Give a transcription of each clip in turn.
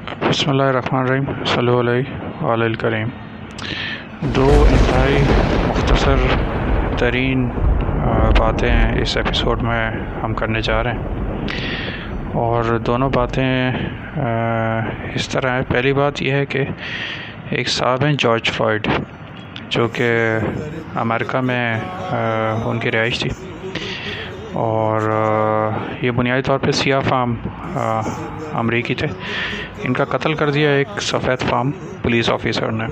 بسم اللہ الرحمن الرحیم صلی اللہ علیہ وآلہ الکریم۔ دو انتہائی مختصر ترین باتیں اس ایپیسوڈ میں ہم کرنے جا رہے ہیں، اور دونوں باتیں اس طرح ہیں۔ پہلی بات یہ ہے کہ ایک صاحب ہیں جارج فلائیڈ، جو کہ امریکہ میں ان کی رہائش تھی، اور یہ بنیادی طور پہ سیاہ فام امریکی تھے۔ ان کا قتل کر دیا ایک سفید فام پولیس آفیسر نے۔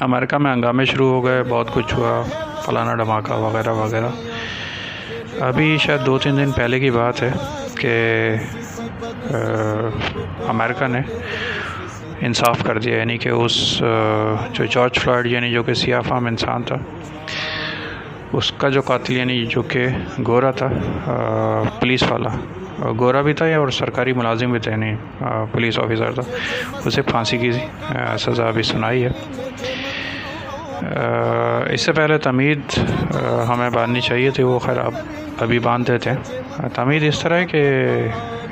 امریکہ میں ہنگامے شروع ہو گئے، بہت کچھ ہوا، فلانا دھماکہ وغیرہ وغیرہ۔ ابھی شاید 2-3 دن پہلے کی بات ہے کہ امریکہ نے انصاف کر دیا، یعنی کہ اس جو جارج فلائیڈ یعنی جو کہ سیاہ فام انسان تھا، اس کا جو قاتل یعنی جو کہ گورا تھا، پولیس والا گورا بھی تھا اور سرکاری ملازم بھی تھے، یعنی پولیس آفیسر تھا، اسے پھانسی کی سزا بھی سنائی ہے۔ اس سے پہلے تمید ہمیں باندھنی چاہیے تھی، وہ خیر ابھی باندھ دیتے ہیں۔ تمید اس طرح ہے کہ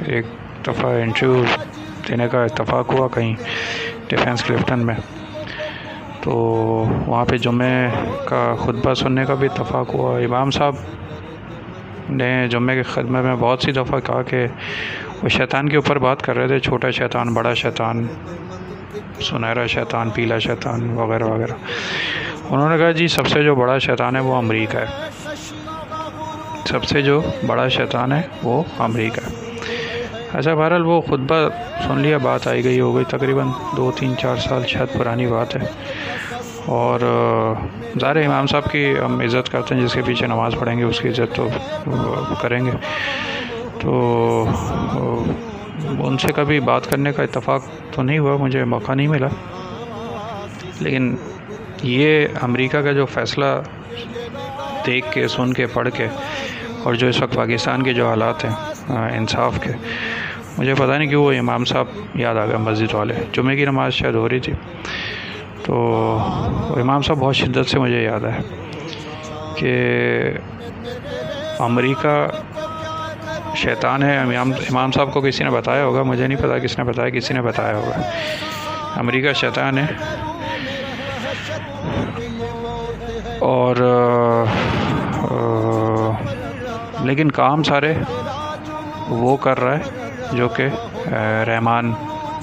ایک دفعہ انٹرویو دینے کا اتفاق ہوا کہیں ڈیفینس کلفٹن میں، تو وہاں پہ جمعے کا خطبہ سننے کا بھی اتفاق ہوا۔ امام صاحب نے جمعے کے خطبے میں بہت سی دفعہ کہا کہ وہ شیطان کے اوپر بات کر رہے تھے، چھوٹا شیطان، بڑا شیطان، سنہرا شیطان، پیلا شیطان وغیرہ وغیرہ۔ انہوں نے کہا جی سب سے جو بڑا شیطان ہے وہ امریکہ ہے، سب سے جو بڑا شیطان ہے وہ امریکہ ہے۔ اچھا، بہرحال وہ خطبہ سن لیا، بات آئی گئی ہو گئی، تقریباً 2-3-4 سال شاید پرانی بات ہے، اور ظاہر امام صاحب کی ہم عزت کرتے ہیں، جس کے پیچھے نماز پڑھیں گے اس کی عزت تو کریں گے، تو ان سے کبھی بات کرنے کا اتفاق تو نہیں ہوا، مجھے موقع نہیں ملا، لیکن یہ امریکہ کا جو فیصلہ دیکھ کے، سن کے، پڑھ کے، اور جو اس وقت پاکستان کے جو حالات ہیں انصاف کے، مجھے پتہ نہیں کہ وہ امام صاحب یاد آ گیا، مسجد والے، جمعے کی نماز شاید ہو رہی تھی، تو امام صاحب بہت شدت سے مجھے یاد ہے کہ امریکہ شیطان ہے۔ امام صاحب کو کسی نے بتایا ہوگا، مجھے نہیں پتا کس نے بتایا، کسی نے بتایا ہوگا، امریکہ شیطان ہے، اور لیکن کام سارے وہ کر رہا ہے جو کہ رحمان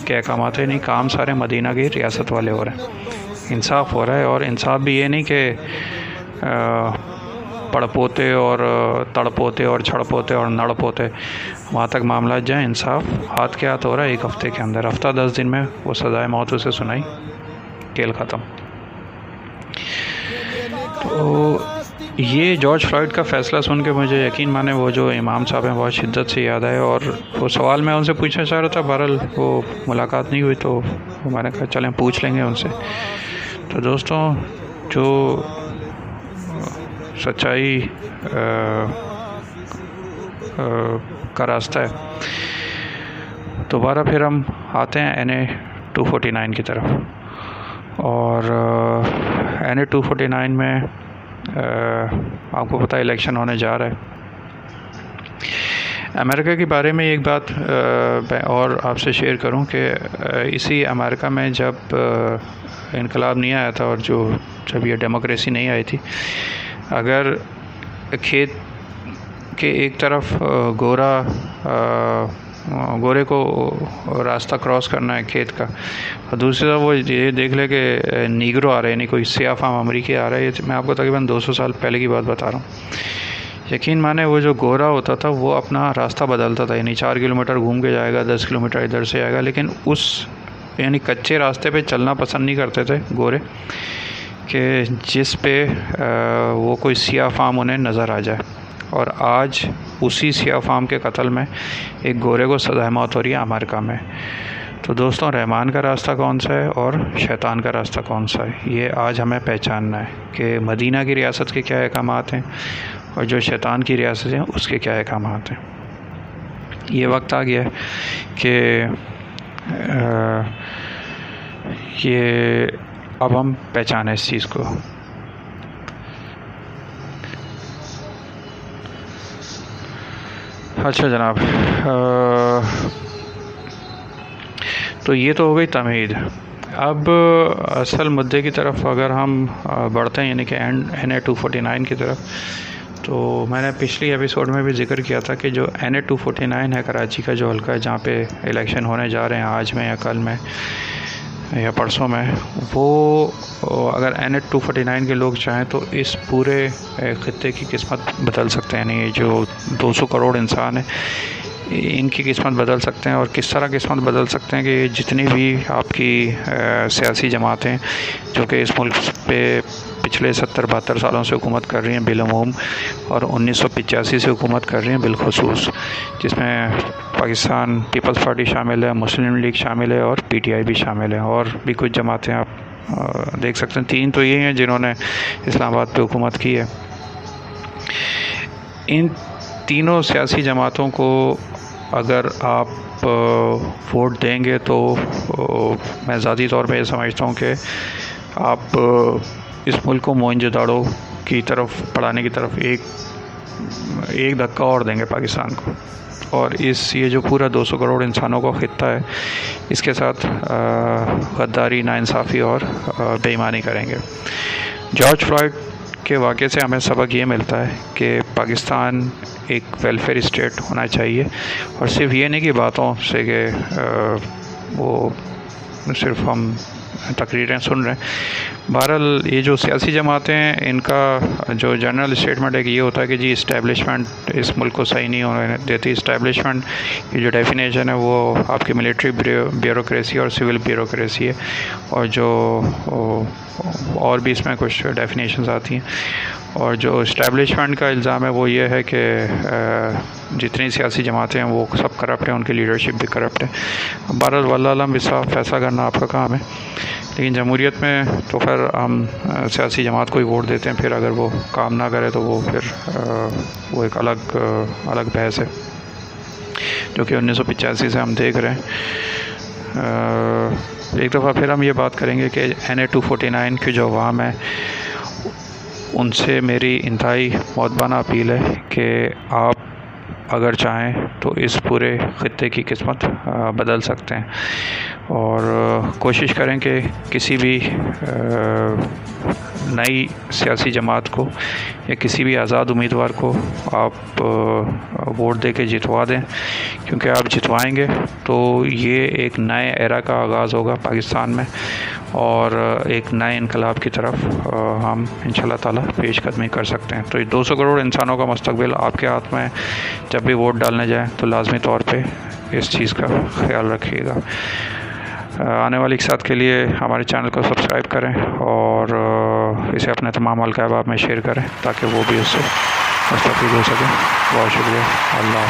کے احکامات ہیں، نہیں، کام سارے مدینہ کی ریاست والے ہو رہے ہیں، انصاف ہو رہا ہے، اور انصاف بھی یہ نہیں کہ پڑ پوتے اور تڑ پوتے اور چھڑ پوتے اور نڑ پوتے وہاں تک معاملات جائیں، انصاف ہاتھ کے ہاتھ ہو رہا ہے، ایک ہفتے کے اندر، ہفتہ 10 دن میں وہ سزائے موت اسے سنائی، کھیل ختم۔ تو یہ جارج فلائیڈ کا فیصلہ سن کے مجھے یقین مانے وہ جو امام صاحب ہیں بہت شدت سے یاد آئے، اور وہ سوال میں ان سے پوچھنا چاہ رہا تھا، بہرحال وہ ملاقات نہیں ہوئی، تو میں نے کہا چلیں پوچھ لیں گے ان سے۔ تو دوستوں، جو سچائی کا راستہ ہے، دوبارہ پھر ہم آتے ہیں NA 249 کی طرف، اور NA 249 میں آپ کو پتہ الیکشن ہونے جا رہا ہے۔ امریکہ کے بارے میں ایک بات اور آپ سے شیئر کروں کہ اسی امریکہ میں جب انقلاب نہیں آیا تھا، اور جب یہ ڈیموکریسی نہیں آئی تھی، اگر کھیت کے ایک طرف گورے کو راستہ کراس کرنا ہے کھیت کا، اور دوسری طرف وہ یہ دیکھ لے کہ نیگرو آ رہے ہیں، یعنی کوئی سیاہ فام امریکی آ رہا ہے، میں آپ کو تقریباً 200 سال پہلے کی بات بتا رہا ہوں۔ یقین مانے وہ جو گورا ہوتا تھا وہ اپنا راستہ بدلتا تھا، یعنی 4 کلومیٹر گھوم کے جائے گا، 10 کلومیٹر ادھر سے آئے گا، لیکن یعنی کچے راستے پہ چلنا پسند نہیں کرتے تھے گورے، کہ جس پہ وہ کوئی سیاہ فام انہیں نظر آ جائے۔ اور آج اسی سیاہ فام کے قتل میں ایک گورے کو سزائے موت ہو رہی ہے امریکہ میں۔ تو دوستوں، رحمان کا راستہ کون سا ہے اور شیطان کا راستہ کون سا ہے، یہ آج ہمیں پہچاننا ہے کہ مدینہ کی ریاست کے کیا احکامات ہیں، اور جو شیطان کی ریاست ہیں اس کے کیا احکامات ہیں۔ یہ وقت آ گیا ہے کہ یہ اب ہم پہچانیں اس چیز کو۔ اچھا جناب، تو یہ تو ہو گئی تمہید۔ اب اصل مدعے کی طرف اگر ہم بڑھتے ہیں، یعنی کہ NA 249 کی طرف، تو میں نے پچھلی ایپیسوڈ میں بھی ذکر کیا تھا کہ جو NA 249 ہے کراچی کا جو حلقہ ہے جہاں پہ الیکشن ہونے جا رہے ہیں آج میں یا کل میں یا پرسوں میں، وہ اگر NA 249 کے لوگ چاہیں تو اس پورے خطے کی قسمت بدل سکتے ہیں۔ یعنی یہ جو 200 کروڑ انسان ہیں ان کی قسمت بدل سکتے ہیں، اور کس طرح قسمت بدل سکتے ہیں کہ جتنی بھی آپ کی سیاسی جماعتیں جو کہ اس ملک پہ پچھلے 70-72 سالوں سے حکومت کر رہی ہیں بالعموم، اور 1985 سے حکومت کر رہی ہیں بالخصوص، جس میں پاکستان پیپلز پارٹی شامل ہے، مسلم لیگ شامل ہے اور PTI بھی شامل ہے، اور بھی کچھ جماعتیں آپ دیکھ سکتے ہیں۔ 3 تو یہ ہیں جنہوں نے اسلام آباد پہ حکومت کی ہے۔ ان تینوں سیاسی جماعتوں کو اگر آپ ووٹ دیں گے تو میں ذاتی طور پہ یہ سمجھتا ہوں کہ آپ اس ملک کو موئنجو کی طرف پڑھانے کی طرف ایک دھکا اور دیں گے پاکستان کو، اور یہ جو پورا 200 کروڑ انسانوں کا خطہ ہے اس کے ساتھ غداری، ناانصافی اور بے ایمانی کریں گے۔ جارج فلائیڈ کے واقعے سے ہمیں سبق یہ ملتا ہے کہ پاکستان ایک ویلفیئر اسٹیٹ ہونا چاہیے، اور صرف یہ نہیں کہ باتوں سے کہ وہ صرف ہم تقریریں سن رہے ہیں۔ بہرحال یہ جو سیاسی جماعتیں ہیں ان کا جو جنرل اسٹیٹمنٹ ایک یہ ہوتا ہے کہ جی اسٹیبلشمنٹ اس ملک کو صحیح نہیں ہونے دیتی۔ اسٹیبلشمنٹ کی جو ڈیفینیشن ہے وہ آپ کی ملٹری بیوروکریسی اور سول بیوروکریسی ہے، اور جو اور بھی اس میں کچھ ڈیفینیشنز آتی ہیں، اور جو اسٹیبلشمنٹ کا الزام ہے وہ یہ ہے کہ جتنی سیاسی جماعتیں ہیں وہ سب کرپٹ ہیں، ان کی لیڈرشپ بھی کرپٹ ہے۔ بہرحال واللہ علم بالصواب، فیصلہ کرنا آپ کا کام ہے، لیکن جمہوریت میں تو خیر ہم سیاسی جماعت کو ہی ووٹ دیتے ہیں، پھر اگر وہ کام نہ کرے تو وہ پھر وہ ایک الگ بحث ہے جو کہ 1985 سے ہم دیکھ رہے ہیں۔ ایک دفعہ پھر ہم یہ بات کریں گے کہ NA 249 کی جو عوام ہے ان سے میری انتہائی مؤدبانہ اپیل ہے کہ آپ اگر چاہیں تو اس پورے خطے کی قسمت بدل سکتے ہیں، اور کوشش کریں کہ کسی بھی نئی سیاسی جماعت کو یا کسی بھی آزاد امیدوار کو آپ ووٹ دے کے جتوا دیں، کیونکہ آپ جتوائیں گے تو یہ ایک نئے ایرا کا آغاز ہوگا پاکستان میں، اور ایک نئے انقلاب کی طرف ہم انشاءاللہ تعالیٰ پیش قدمی کر سکتے ہیں۔ تو یہ 200 کروڑ انسانوں کا مستقبل آپ کے ہاتھ میں ہے۔ جب بھی ووٹ ڈالنے جائیں تو لازمی طور پہ اس چیز کا خیال رکھیے گا۔ آنے والی اقساط کے لیے ہمارے چینل کو سبسکرائب کریں اور اسے اپنے تمام حلقہ احباب میں شیئر کریں تاکہ وہ بھی اس سے مستفید ہو سکیں۔ بہت شکریہ۔ اللہ